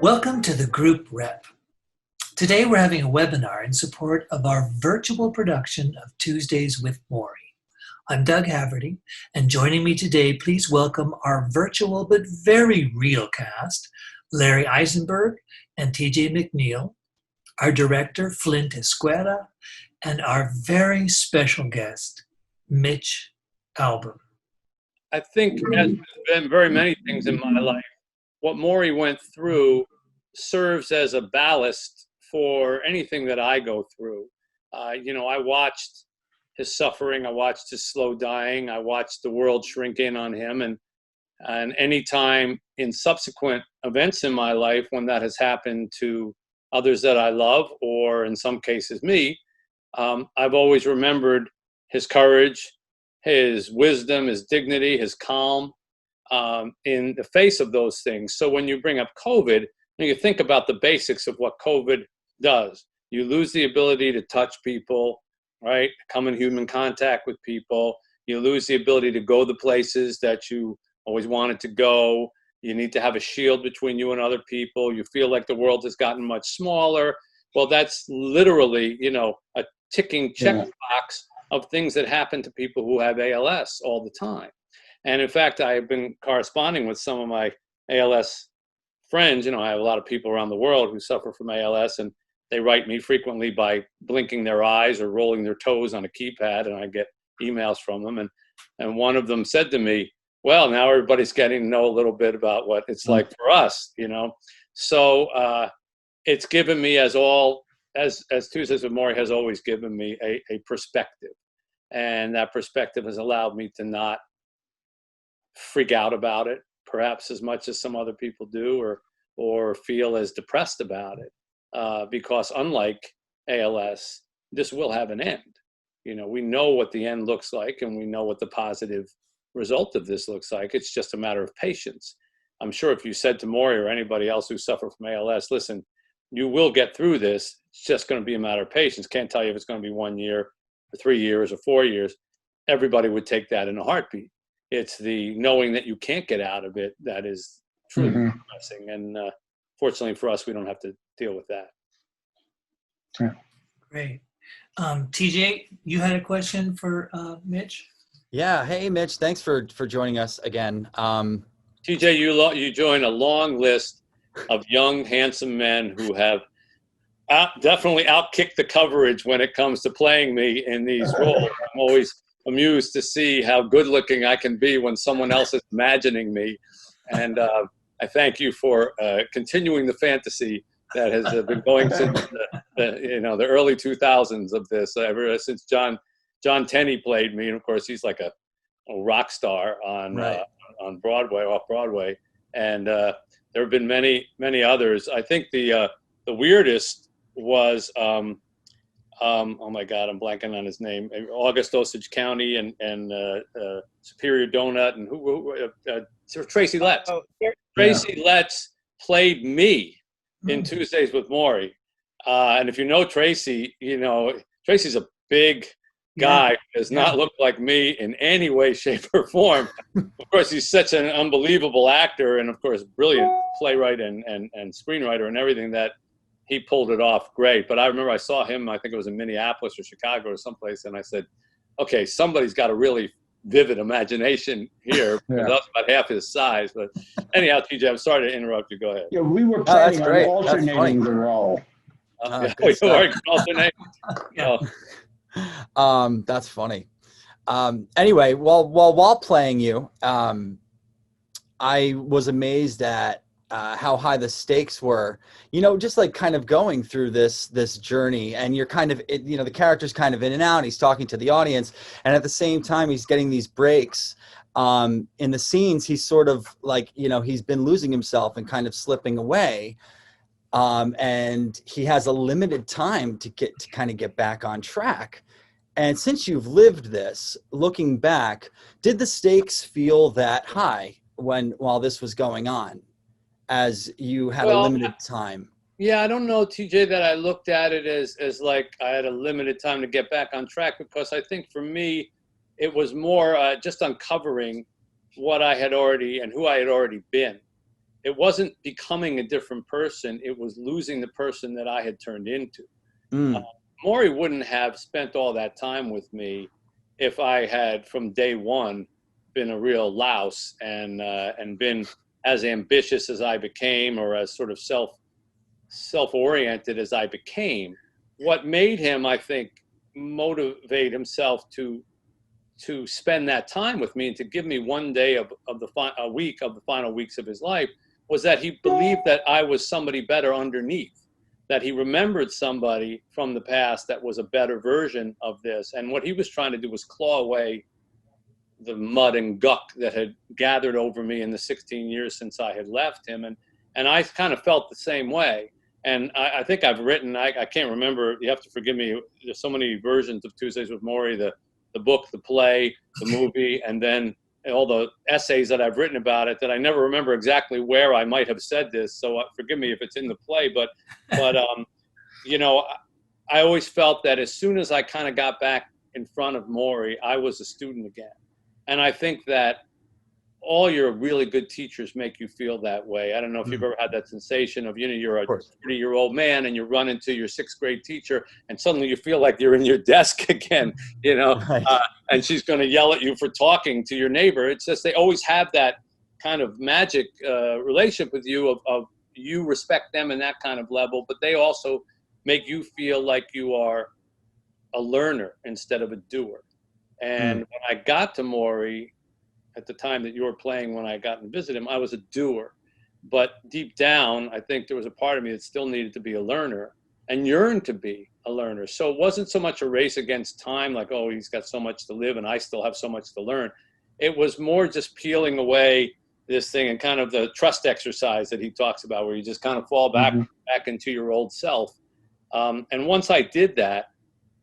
Welcome to the Group Rep. Today we're having a webinar in support of our virtual production of Tuesdays with Morrie. I'm Doug Haverty, and joining me today, please welcome our virtual but very real cast, Larry Eisenberg and TJ McNeill, our director, Flint Esquerra, and our very special guest, Mitch Albom. I think, as there's been very many things in my life, what Morrie went through serves as a ballast for anything that I go through. I watched his suffering, I watched his slow dying, I watched the world shrink in on him, and any time in subsequent events in my life when that has happened to others that I love, or in some cases me, I've always remembered his courage, his wisdom, his dignity, his calm in the face of those things. So when you bring up COVID, you think about the basics of what COVID does. You lose the ability to touch people, right? Come in human contact with people. You lose the ability to go the places that you always wanted to go. You need to have a shield between you and other people. You feel like the world has gotten much smaller. Well, that's literally, a ticking checkbox of things that happen to people who have ALS all the time. And in fact, I've been corresponding with some of my ALS friends. I have a lot of people around the world who suffer from ALS, and they write me frequently by blinking their eyes or rolling their toes on a keypad, and I get emails from them. And one of them said to me, well, now everybody's getting to know a little bit about what it's like for us, So it's given me, as Tuesdays with Morrie has always given me, a perspective. And that perspective has allowed me to not freak out about it, perhaps as much as some other people do, or feel as depressed about it, because unlike ALS, this will have an end. We know what the end looks like, and we know what the positive result of this looks like. It's just a matter of patience. I'm sure if you said to Morrie or anybody else who suffer from ALS, listen, you will get through this. It's just going to be a matter of patience. Can't tell you if it's going to be 1 year or 3 years or 4 years. Everybody would take that in a heartbeat. It's the knowing that you can't get out of it that is truly depressing. And fortunately for us, we don't have to deal with that. Yeah. Great. TJ, you had a question for Mitch? Yeah. Hey, Mitch. Thanks for joining us again. TJ, you join a long list of young, handsome men who have definitely outkicked the coverage when it comes to playing me in these roles. I'm always amused to see how good looking I can be when someone else is imagining me. And I thank you for continuing the fantasy that has been going since the early 2000s of this, ever since John Tenney played me. And of course, he's like a rock star on Broadway, off Broadway. And there have been many, many others. I think the weirdest was, oh my God, I'm blanking on his name. August Osage County and Superior Donut and Tracy Letts. Tracy Letts played me in Tuesdays with Morrie. And if you know Tracy, Tracy's a big guy who does not look like me in any way, shape, or form. Of course, he's such an unbelievable actor, and of course, brilliant playwright and screenwriter and everything, that he pulled it off great. But I remember I saw him, I think it was in Minneapolis or Chicago or someplace, and I said, okay, somebody's got a really vivid imagination here, because I was about half his size. But anyhow, TJ, I'm sorry to interrupt you. Go ahead. Yeah, we were planning on alternating the role. We were alternating. That's funny. Anyway, while playing you, I was amazed at how high the stakes were, just like kind of going through this journey, and you're kind of, the character's kind of in and out. He's talking to the audience, and at the same time, he's getting these breaks. In the scenes, he's sort of like, he's been losing himself and kind of slipping away. And he has a limited time to kind of get back on track. And since you've lived this, looking back, did the stakes feel that high while this was going on, as you had a limited time? Yeah, I don't know, TJ, that I looked at it as like I had a limited time to get back on track, because I think for me, it was more just uncovering what I had already and who I had already been. it wasn't becoming a different person. It was losing the person that I had turned into. Morrie wouldn't have spent all that time with me if I had, from day one, been a real louse and been as ambitious as I became, or as sort of self-oriented as I became. What made him, I think, motivate himself to spend that time with me and to give me one day a week of the final weeks of his life was that he believed that I was somebody better underneath, that he remembered somebody from the past that was a better version of this. And what he was trying to do was claw away the mud and guck that had gathered over me in the 16 years since I had left him. And I kind of felt the same way. And I think I've written, I can't remember, you have to forgive me, there's so many versions of Tuesdays with Morrie, the book, the play, the movie, and then all the essays that I've written about it, that I never remember exactly where I might have said this. So forgive me if it's in the play, but you know, I always felt that as soon as I kind of got back in front of Morrie, I was a student again. And I think that all your really good teachers make you feel that way. I don't know if you've ever had that sensation of, you know, you're a 30-year-old man and you run into your 6th grade teacher and suddenly you feel like you're in your desk again, you know, and she's going to yell at you for talking to your neighbor. It's just, they always have that kind of magic relationship with you of you respect them in that kind of level, but they also make you feel like you are a learner instead of a doer. And when I got to Morrie, at the time that you were playing, when I got and visited him, I was a doer. But deep down, I think there was a part of me that still needed to be a learner and yearned to be a learner. So it wasn't so much a race against time, like, oh, he's got so much to live and I still have so much to learn. It was more just peeling away this thing and kind of the trust exercise that he talks about, where you just kind of fall back into your old self. And once I did that,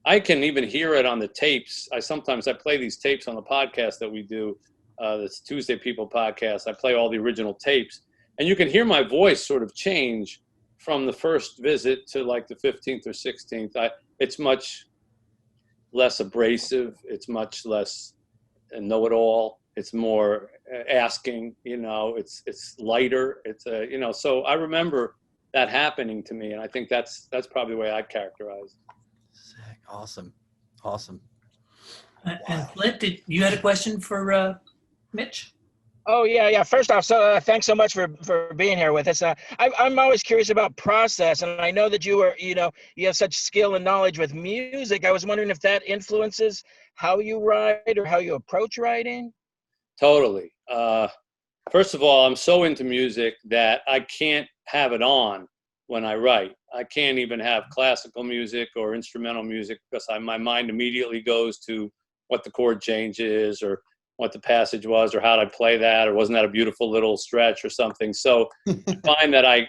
I can even hear it on the tapes. Sometimes I play these tapes on the podcast that we do. This Tuesday People podcast. I play all the original tapes, and you can hear my voice sort of change from the first visit to like the 15th or 16th. It's much less abrasive. It's much less know-it-all. It's more asking, you know, it's lighter. It's you know, so I remember that happening to me, and I think that's probably the way I'd characterize it. Sick. Awesome. And Flint, you had a question for Mitch? Oh, yeah. First off, so thanks so much for being here with us. I'm always curious about process, and I know that you have such skill and knowledge with music. I was wondering if that influences how you write or how you approach writing. Totally. First of all, I'm so into music that I can't have it on when I write. I can't even have classical music or instrumental music because my mind immediately goes to what the chord change is, or what the passage was, or how did I play that, or wasn't that a beautiful little stretch or something. So I find that I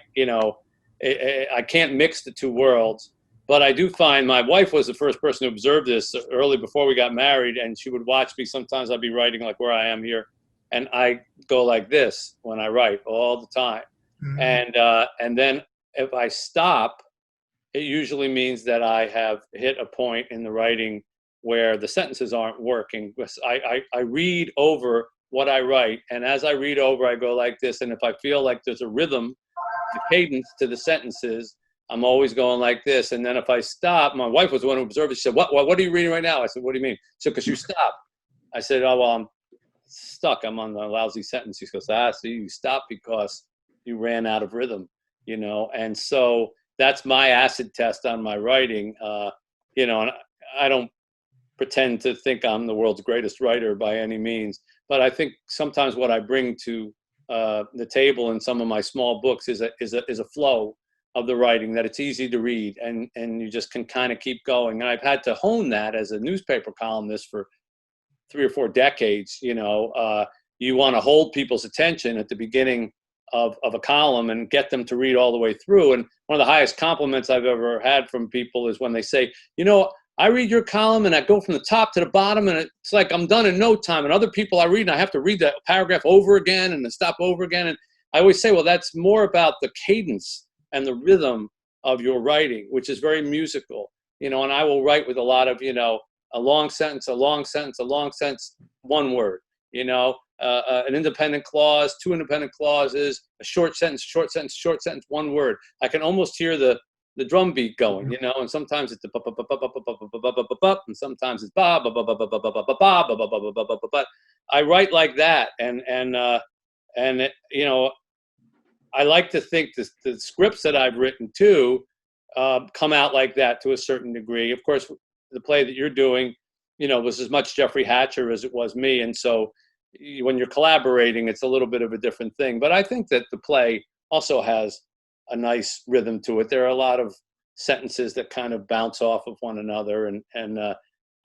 can't mix the two worlds. But I do find my wife was the first person to observe this early before we got married, and she would watch me. Sometimes I'd be writing like where I am here, and I go like this when I write all the time. And then if I stop, it usually means that I have hit a point in the writing where the sentences aren't working. I read over what I write, and as I read over, I go like this. And if I feel like there's a rhythm, a cadence to the sentences, I'm always going like this. And then if I stop, my wife was the one who observed it. She said, what are you reading right now? I said, what do you mean? She said, because you stopped. I said, oh, well, I'm stuck. I'm on the lousy sentence. She goes, so you stopped because you ran out of rhythm, you know? And so that's my acid test on my writing, you know, and I don't pretend to think I'm the world's greatest writer by any means, but I think sometimes what I bring to the table in some of my small books is a flow of the writing, that it's easy to read and you just can kind of keep going. And I've had to hone that as a newspaper columnist for 3 or 4 decades. You know, you want to hold people's attention at the beginning of a column and get them to read all the way through. And one of the highest compliments I've ever had from people is when they say, you know, I read your column and I go from the top to the bottom and it's like I'm done in no time. And other people I read and I have to read that paragraph over again and then stop over again. And I always say, well, that's more about the cadence and the rhythm of your writing, which is very musical, you know. And I will write with a lot of, you know, a long sentence, one word, you know, an independent clause, two independent clauses, a short sentence, short sentence, short sentence, one word. I can almost hear the drum beat going, and sometimes it's and sometimes it's ba ba ba ba ba ba ba ba ba ba ba ba ba ba ba ba. But I write like that, and I like to think the scripts that I've written too come out like that to a certain degree. Of course, the play that you're doing, was as much Jeffrey Hatcher as it was me, and so when you're collaborating, it's a little bit of a different thing. But I think that the play also has a nice rhythm to it. There are a lot of sentences that kind of bounce off of one another, and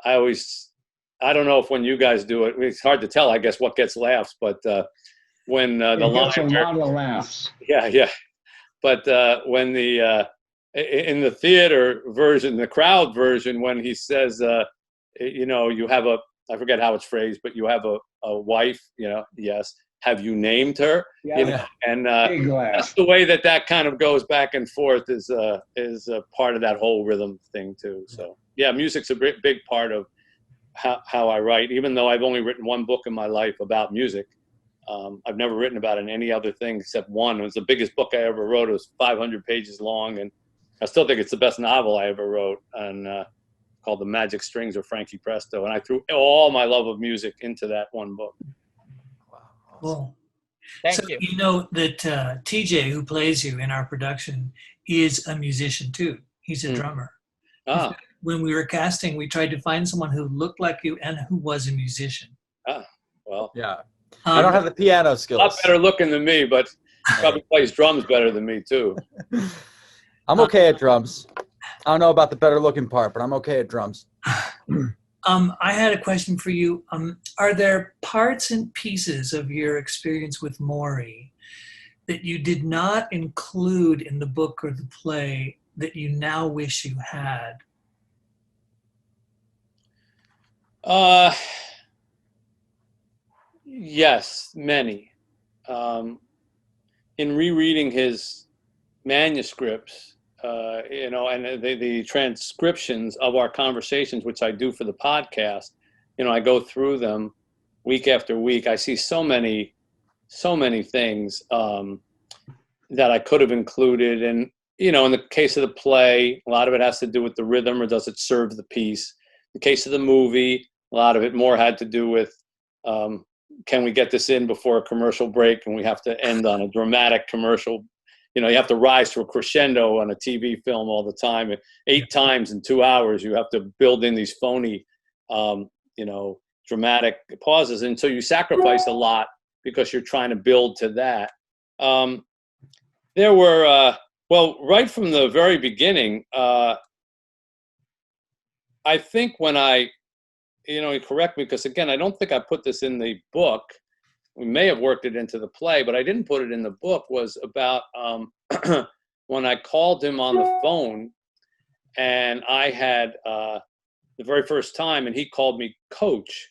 I don't know if when you guys do it, it's hard to tell, I guess, what gets laughs, but when the line gets a lot of laughs. Yeah. But when in the theater version, the crowd version, when he says, you have I forget how it's phrased, but you have a wife, yes. Have you named her? Yeah. And Big laugh. that's the way that kind of goes back and forth is a part of that whole rhythm thing too. So yeah, music's a big part of how I write, even though I've only written one book in my life about music. I've never written about it in any other thing except one. It was the biggest book I ever wrote. It was 500 pages long, and I still think it's the best novel I ever wrote, and called The Magic Strings of Frankie Presto. And I threw all my love of music into that one book. Cool. Thank you. You know that TJ, who plays you in our production, is a musician too. He's a drummer. Ah. When we were casting, we tried to find someone who looked like you and who was a musician. Ah, well. Yeah. I don't have the piano skills. A lot better looking than me, but probably plays drums better than me too. I'm okay at drums. I don't know about the better looking part, but I'm okay at drums. I had a question for you. Are there parts and pieces of your experience with Morrie that you did not include in the book or the play that you now wish you had? Yes, many. In rereading his manuscripts, and the transcriptions of our conversations, which I do for the podcast, I go through them week after week. I see so many things that I could have included. And, in the case of the play, a lot of it has to do with the rhythm, or does it serve the piece? In the case of the movie, a lot of it more had to do with, can we get this in before a commercial break? And we have to end on a dramatic commercial. You have to rise to a crescendo on a TV film all the time. 8 times in 2 hours, you have to build in these phony, dramatic pauses. And so you sacrifice a lot because you're trying to build to that. There were, right from the very beginning, I think when correct me, because again, I don't think I put this in the book. We may have worked it into the play, but I didn't put it in the book, was about when I called him on the phone, and I had the very first time, and he called me coach.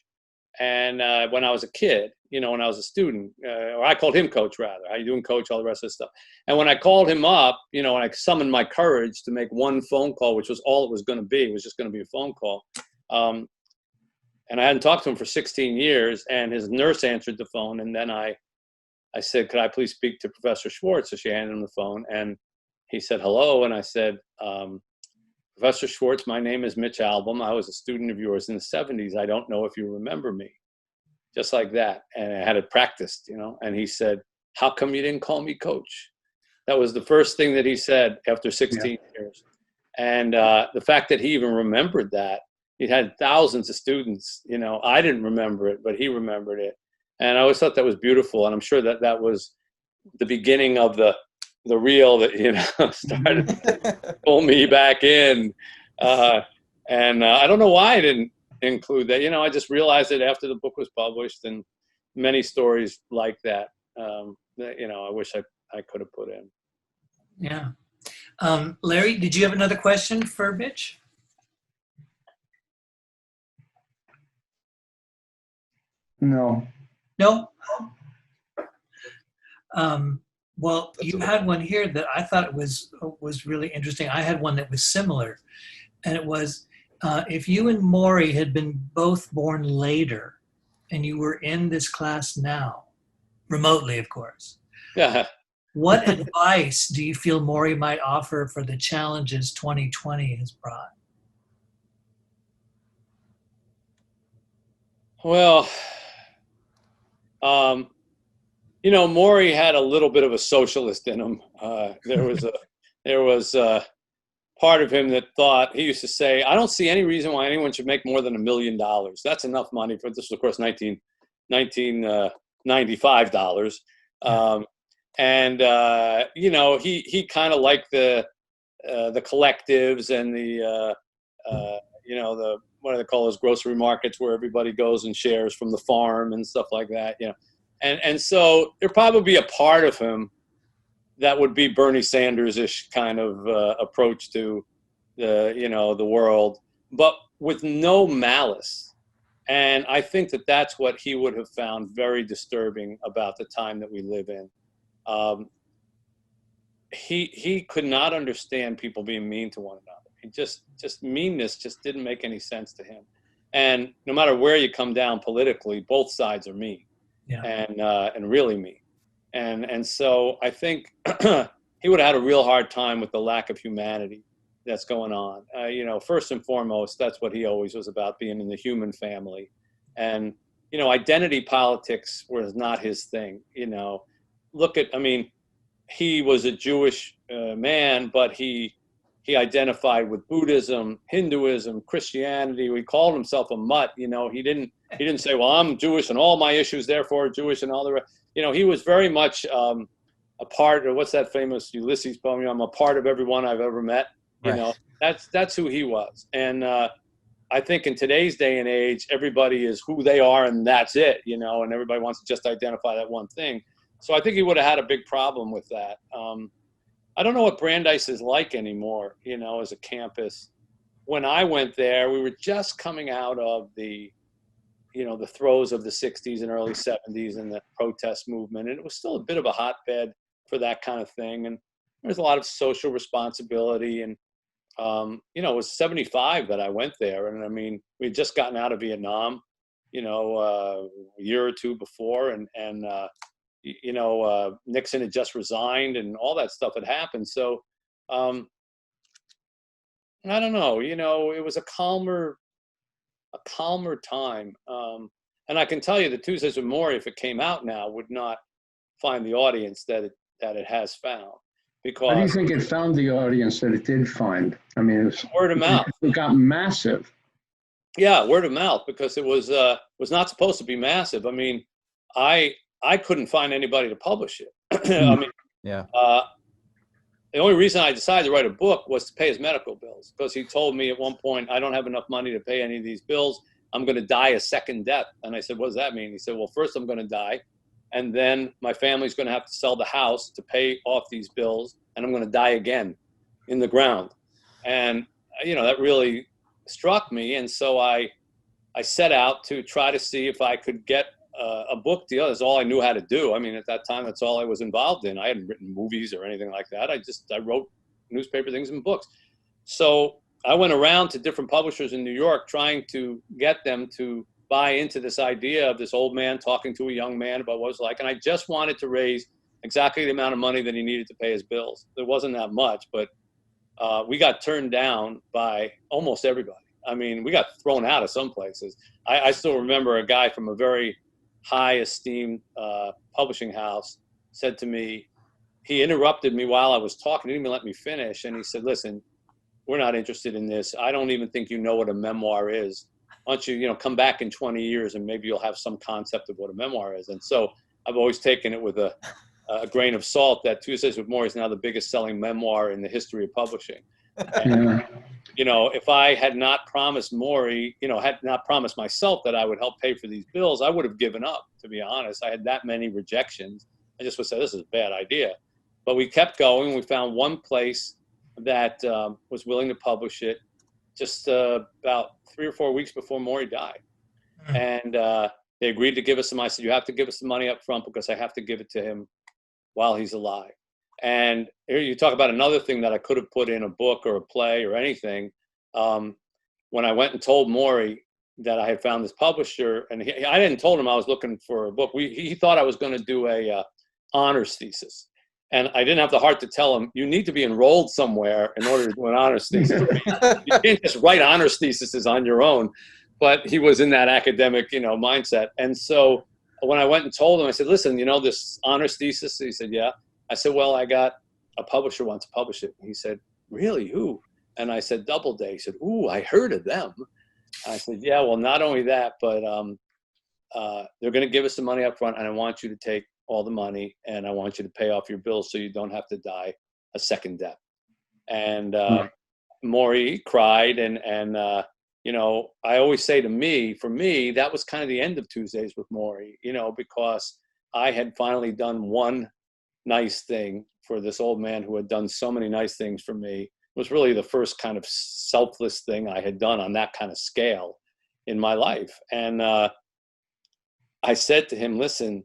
And when I was a kid, when I was a student, or I called him coach rather. How you doing, coach? All the rest of this stuff. And when I called him up, and I summoned my courage to make one phone call, which was all it was going to be. It was just going to be a phone call. And I hadn't talked to him for 16 years, and his nurse answered the phone. And then I said, could I please speak to Professor Schwartz? So she handed him the phone, and he said, hello. And I said, Professor Schwartz, my name is Mitch Albom. I was a student of yours in the 70s. I don't know if you remember me. Just like that. And I had it practiced, and he said, how come you didn't call me coach? That was the first thing that he said after 16 years. And the fact that he even remembered that, he had thousands of students, I didn't remember it, but he remembered it. And I always thought that was beautiful. And I'm sure that was the beginning of the reel that, started to pull me back in. And I don't know why I didn't include that. I just realized it after the book was published, and many stories like that, I wish I could have put in. Yeah. Larry, did you have another question for Mitch? No. No? Well, you had one here that I thought was really interesting. I had one that was similar, and it was, if you and Morrie had been both born later, and you were in this class now, remotely, of course, Yeah. what advice do you feel Morrie might offer for the challenges 2020 has brought? Well, Morrie had a little bit of a socialist in him. There was part of him that thought, he used to say, I don't see any reason why anyone should make more than $1 million. That's enough money for, this was of course 1995 dollars. He kind of liked the collectives and the what do they call those grocery markets where everybody goes and shares from the farm and stuff like that, and so there'd probably be a part of him that would be Bernie Sanders-ish kind of approach to the world, but with no malice. And I think that that's what he would have found very disturbing about the time that we live in. He could not understand people being mean to one another. He just meanness just didn't make any sense to him. And no matter where you come down politically, both sides are mean, and really mean. And so I think he would have had a real hard time with the lack of humanity that's going on. First and foremost, that's what he always was about, being in the human family. And, identity politics was not his thing. He was a Jewish man, but he identified with Buddhism, Hinduism, Christianity. He called himself a mutt. He didn't say, well, I'm Jewish and all my issues therefore are Jewish and all the rest. He was very much a part of, what's that famous Ulysses poem? I'm a part of everyone I've ever met. Right. That's who he was. And I think in today's day and age, everybody is who they are and that's it, and everybody wants to just identify that one thing. So I think he would have had a big problem with that. I don't know what Brandeis is like anymore, as a campus. When I went there, we were just coming out of the throes of the 60s and early 70s and the protest movement. And it was still a bit of a hotbed for that kind of thing. And there's a lot of social responsibility. And, it was 75 that I went there. And we had just gotten out of Vietnam, a year or two before. And Nixon had just resigned and all that stuff had happened. So I don't know, it was a calmer time. And I can tell you that Tuesdays with Morrie, if it came out now, would not find the audience that it has found. Because how do you think it found the audience that it did find? It was word of mouth. It got massive. Yeah, word of mouth, because it was not supposed to be massive. I couldn't find anybody to publish it. The only reason I decided to write a book was to pay his medical bills, because he told me at one point, I don't have enough money to pay any of these bills. I'm going to die a second death. And I said, what does that mean? He said, well, first I'm going to die, and then my family's going to have to sell the house to pay off these bills, and I'm going to die again in the ground. And, that really struck me. And so I set out to try to see if I could get a book deal. That's all I knew how to do. At that time, that's all I was involved in. I hadn't written movies or anything like that. I wrote newspaper things and books. So I went around to different publishers in New York trying to get them to buy into this idea of this old man talking to a young man about what it was like. And I just wanted to raise exactly the amount of money that he needed to pay his bills. There wasn't that much, but we got turned down by almost everybody. We got thrown out of some places. I still remember a guy from a very high esteemed publishing house said to me, he interrupted me while I was talking, didn't even let me finish. And he said, listen, we're not interested in this. I don't even think you know what a memoir is. Why don't you, come back in 20 years and maybe you'll have some concept of what a memoir is. And so I've always taken it with a grain of salt that Tuesdays with Morrie is now the biggest selling memoir in the history of publishing. And, if I had not promised Morrie, had not promised myself that I would help pay for these bills, I would have given up, to be honest. I had that many rejections. I just would say, this is a bad idea. But we kept going. We found one place that was willing to publish it just about 3 or 4 weeks before Morrie died. And they agreed to give us some. I said, you have to give us the money up front because I have to give it to him while he's alive. And here you talk about another thing that I could have put in a book or a play or anything. When I went and told Morrie, that I had found this publisher, and I didn't told him I was looking for a book. He thought I was going to do a honors thesis. And I didn't have the heart to tell him, you need to be enrolled somewhere in order to do an honors thesis. You can't just write honors theses on your own. But he was in that academic, mindset. And so when I went and told him, I said, listen, this honors thesis? He said, yeah. I said, well, I got a publisher wants to publish it. And he said, really, who? And I said, Doubleday. He said, ooh, I heard of them. I said, yeah, well, not only that, but they're going to give us the money up front, and I want you to take all the money, and I want you to pay off your bills so you don't have to die a second death. And Morrie cried, and I always say for me, that was kind of the end of Tuesdays with Morrie, because I had finally done one nice thing for this old man who had done so many nice things for me. It was really the first kind of selfless thing I had done on that kind of scale in my life. And I said to him, listen,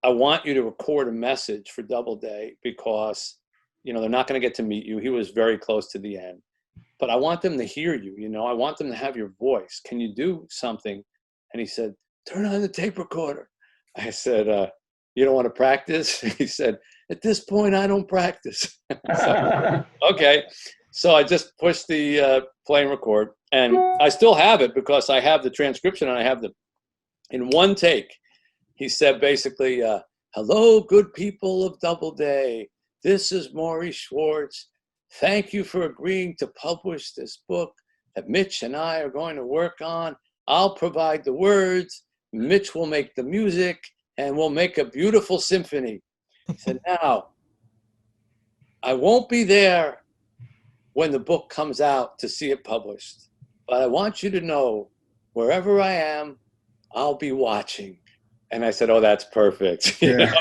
I want you to record a message for Doubleday because, they're not going to get to meet you. He was very close to the end. But I want them to hear you, I want them to have your voice. Can you do something? And he said, turn on the tape recorder. I said, you don't want to practice? He said, at this point, I don't practice. So, okay. So I just pushed the play and record. And I still have it because I have the transcription and I have in one take. He said basically, hello, good people of Doubleday. This is Morrie Schwartz. Thank you for agreeing to publish this book that Mitch and I are going to work on. I'll provide the words. Mitch will make the music, and we'll make a beautiful symphony. He said, now, I won't be there when the book comes out to see it published, but I want you to know, wherever I am, I'll be watching. And I said, oh, that's perfect. Yeah.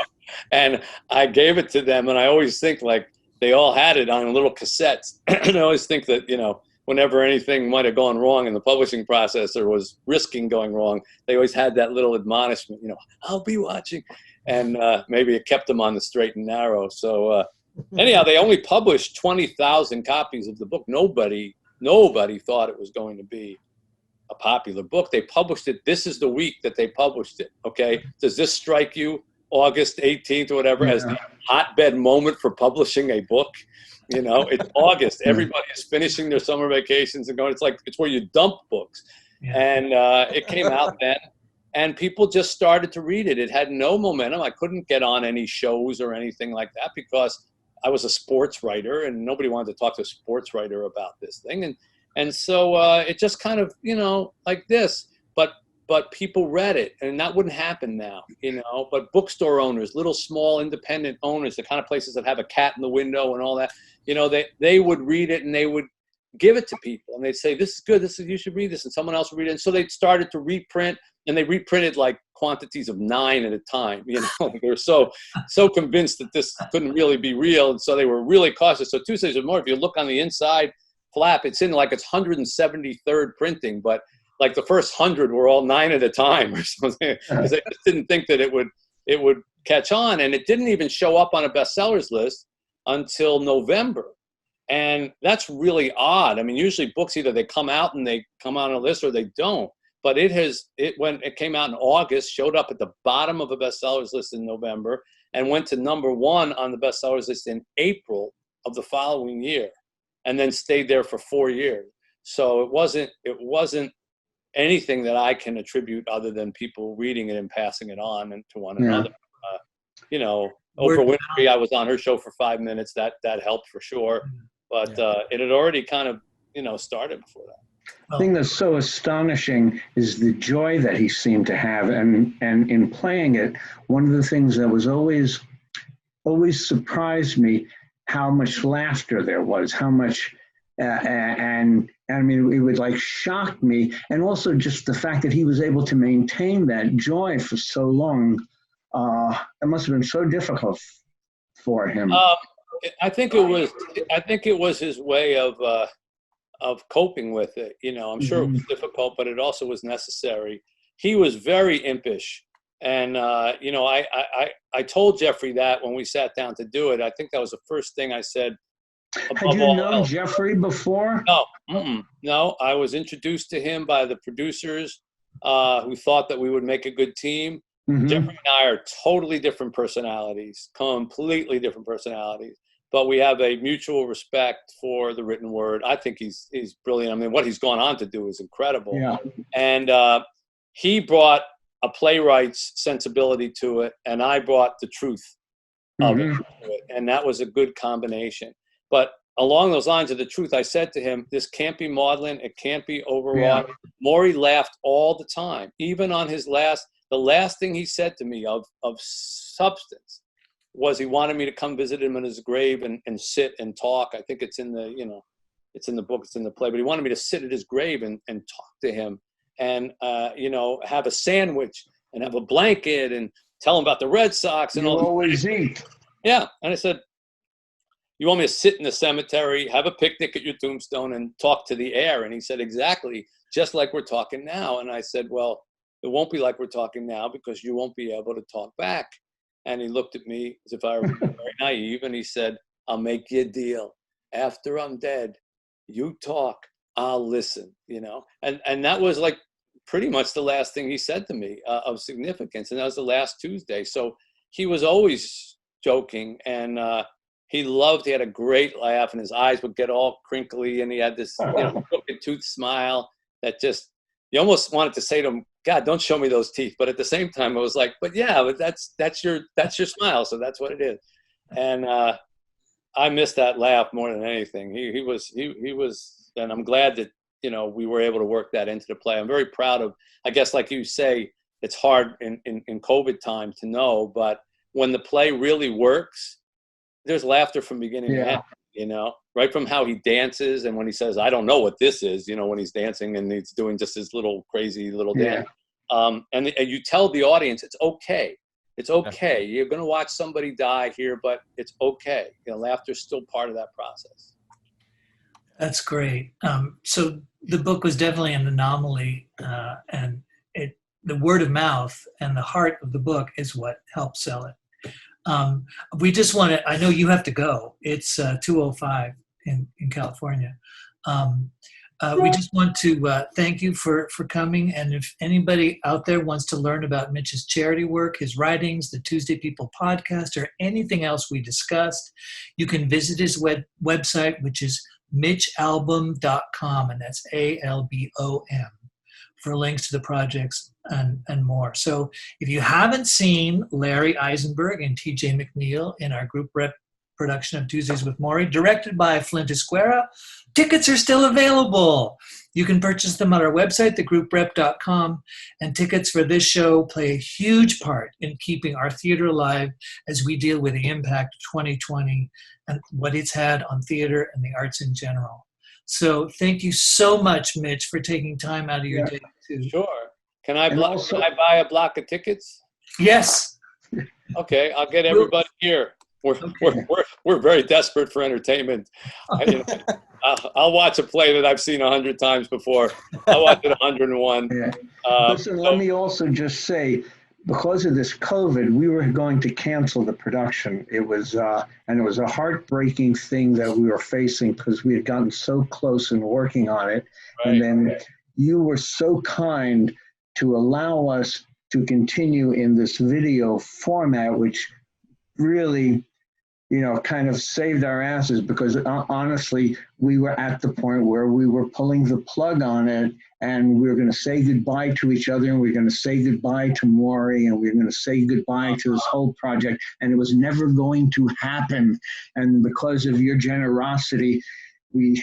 And I gave it to them, and I always think like they all had it on little cassettes. And I always think that, whenever anything might have gone wrong in the publishing process or was risking going wrong, they always had that little admonishment, I'll be watching. And maybe it kept them on the straight and narrow. So anyhow, they only published 20,000 copies of the book. Nobody thought it was going to be a popular book. They published it. This is the week that they published it. Okay. Does this strike you, August 18th or whatever, as the hotbed moment for publishing a book? It's August. Everybody is finishing their summer vacations and going. It's where you dump books. Yeah. And it came out then, and people just started to read it. It had no momentum. I couldn't get on any shows or anything like that because I was a sports writer, and nobody wanted to talk to a sports writer about this thing. And so it just kind of, like this. But people read it, and that wouldn't happen now, But bookstore owners, little small independent owners, the kind of places that have a cat in the window and all that, they would read it and they would give it to people, and they'd say, this is good, you should read this, and someone else would read it. And so they started to reprint, and they reprinted like quantities of 9 at a time. They were so convinced that this couldn't really be real, and so they were really cautious. So Tuesdays with Morrie, if you look on the inside flap, it's in like its 173rd printing, but like the first 100 were all 9 at a time or something, because they just didn't think that it would catch on. And it didn't even show up on a bestsellers list until November. And that's really odd. I mean, usually books, either they come out and they come on a list or they don't. But when it came out in August, showed up at the bottom of a bestsellers list in November, and went to number 1 on the bestsellers list in April of the following year, and then stayed there for 4 years. So it wasn't anything that I can attribute other than people reading it and passing it on and to one another. Oprah Winfrey, I was on her show for 5 minutes. That helped for sure. But it had already kind of, started before that. The thing that's so astonishing is the joy that he seemed to have. And in playing it, one of the things that was always surprised me, how much laughter there was, how much, and I mean, it would like shock me. And also just the fact that he was able to maintain that joy for so long. It must have been so difficult for him. I think it was his way of coping with it. I'm sure it was difficult, but it also was necessary. He was very impish. And, I told Jeffrey that when we sat down to do it. I think that was the first thing I said Had above you all known else. Jeffrey before? No, no. I was introduced to him by the producers who thought that we would make a good team. Mm-hmm. Jeffrey and I are totally different personalities, completely different personalities. But we have a mutual respect for the written word. I think he's brilliant. I mean, what he's gone on to do is incredible. Yeah. And he brought a playwright's sensibility to it, and I brought the truth of it to it. And that was a good combination. But along those lines of the truth, I said to him, this can't be maudlin. It can't be overwrought. Yeah. Morrie laughed all the time, even on his the last thing he said to me of substance was he wanted me to come visit him in his grave and sit and talk. I think it's in the, it's in the book, it's in the play, but he wanted me to sit at his grave and talk to him and, have a sandwich and have a blanket and tell him about the Red Sox and you all. Always eat. Yeah. And I said, you want me to sit in the cemetery, have a picnic at your tombstone and talk to the air? And he said, exactly, just like we're talking now. And I said, well, it won't be like we're talking now because you won't be able to talk back. And he looked at me as if I were very naive, and he said, I'll make you a deal. After I'm dead, you talk, I'll listen, And that was like pretty much the last thing he said to me of significance. And that was the last Tuesday. So he was always joking, and he had a great laugh, and his eyes would get all crinkly, and he had this crooked tooth smile that just, you almost wanted to say to him, God, don't show me those teeth. But at the same time, I was like, but that's your smile. So that's what it is. And I miss that laugh more than anything. He was, and I'm glad that, we were able to work that into the play. I'm very proud of, I guess, like you say, it's hard in COVID time to know, but when the play really works, there's laughter from beginning to end, right from how he dances. And when he says, I don't know what this is, when he's dancing and he's doing just his little crazy little dance. And you tell the audience, it's okay. It's okay. You're going to watch somebody die here, but it's okay. Laughter's still part of that process. That's great. So the book was definitely an anomaly, and the word of mouth and the heart of the book is what helped sell it. We just want to, I know you have to go. It's 2:05 in California. We just want to thank you for coming. And if anybody out there wants to learn about Mitch's charity work, his writings, the Tuesday People podcast, or anything else we discussed, you can visit his website, which is mitchalbom.com, and that's ALBOM, for links to the projects and more. So if you haven't seen Larry Eisenberg and TJ McNeill in our group rep production of Tuesdays with Morrie, directed by Flint Esquerra, tickets are still available. You can purchase them at our website, thegrouprep.com, and tickets for this show play a huge part in keeping our theater alive as we deal with the impact of 2020 and what it's had on theater and the arts in general. So thank you so much, Mitch, for taking time out of your day to. Sure. Can I buy a block of tickets? Yes. Okay, I'll get everybody here. We're very desperate for entertainment. I'll watch a play that I've seen 100 times before. I'll watch it 101. Yeah. Listen, let me also just say, because of this COVID, we were going to cancel the production. It was a heartbreaking thing that we were facing because we had gotten so close in working on it. Right, and then you were so kind to allow us to continue in this video format, which really, kind of saved our asses, because honestly, we were at the point where we were pulling the plug on it, and we were going to say goodbye to each other, and we were going to say goodbye to Morrie, and we were going to say goodbye to this whole project, and it was never going to happen. And because of your generosity, we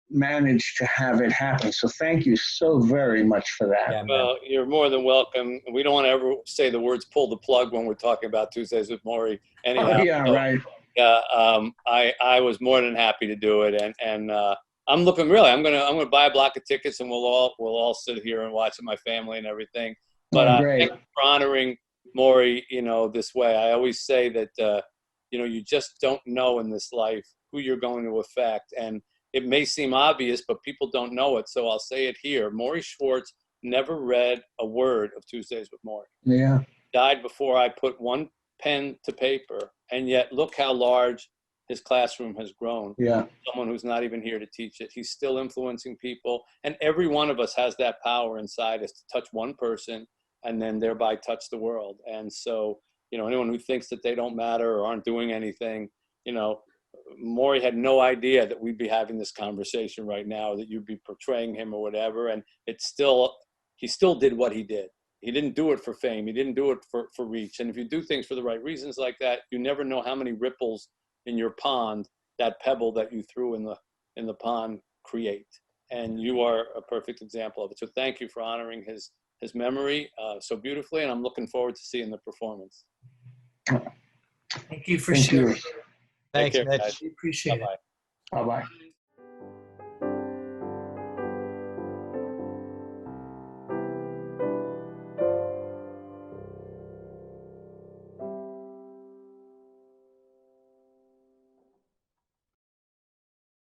managed to have it happen. So thank you so very much for that. Yeah, well, you're more than welcome. We don't want to ever say the words pull the plug when we're talking about Tuesdays with Morrie. Anyhow, right. I was more than happy to do it, and I'm looking I'm gonna buy a block of tickets, and we'll all sit here and watch with my family and everything. But thank you for honoring Morrie, this way. I always say that you just don't know in this life who you're going to affect, and it may seem obvious, but people don't know it. So I'll say it here. Morrie Schwartz never read a word of Tuesdays with Morrie. Yeah. Died before I put one pen to paper. And yet look how large his classroom has grown. Yeah. Someone who's not even here to teach it. He's still influencing people. And every one of us has that power inside us to touch one person and then thereby touch the world. And so, you know, anyone who thinks that they don't matter or aren't doing anything, you know, Morrie had no idea that we'd be having this conversation right now, that you'd be portraying him or whatever. And he still did what he did. He didn't do it for fame. He didn't do it for reach. And if you do things for the right reasons like that, you never know how many ripples in your pond that pebble that you threw in the pond create. And you are a perfect example of it. So thank you for honoring his memory so beautifully. And I'm looking forward to seeing the performance. Thank you for sharing. Thanks, Take care, Mitch. guys. We appreciate it. Bye-bye. Bye-bye.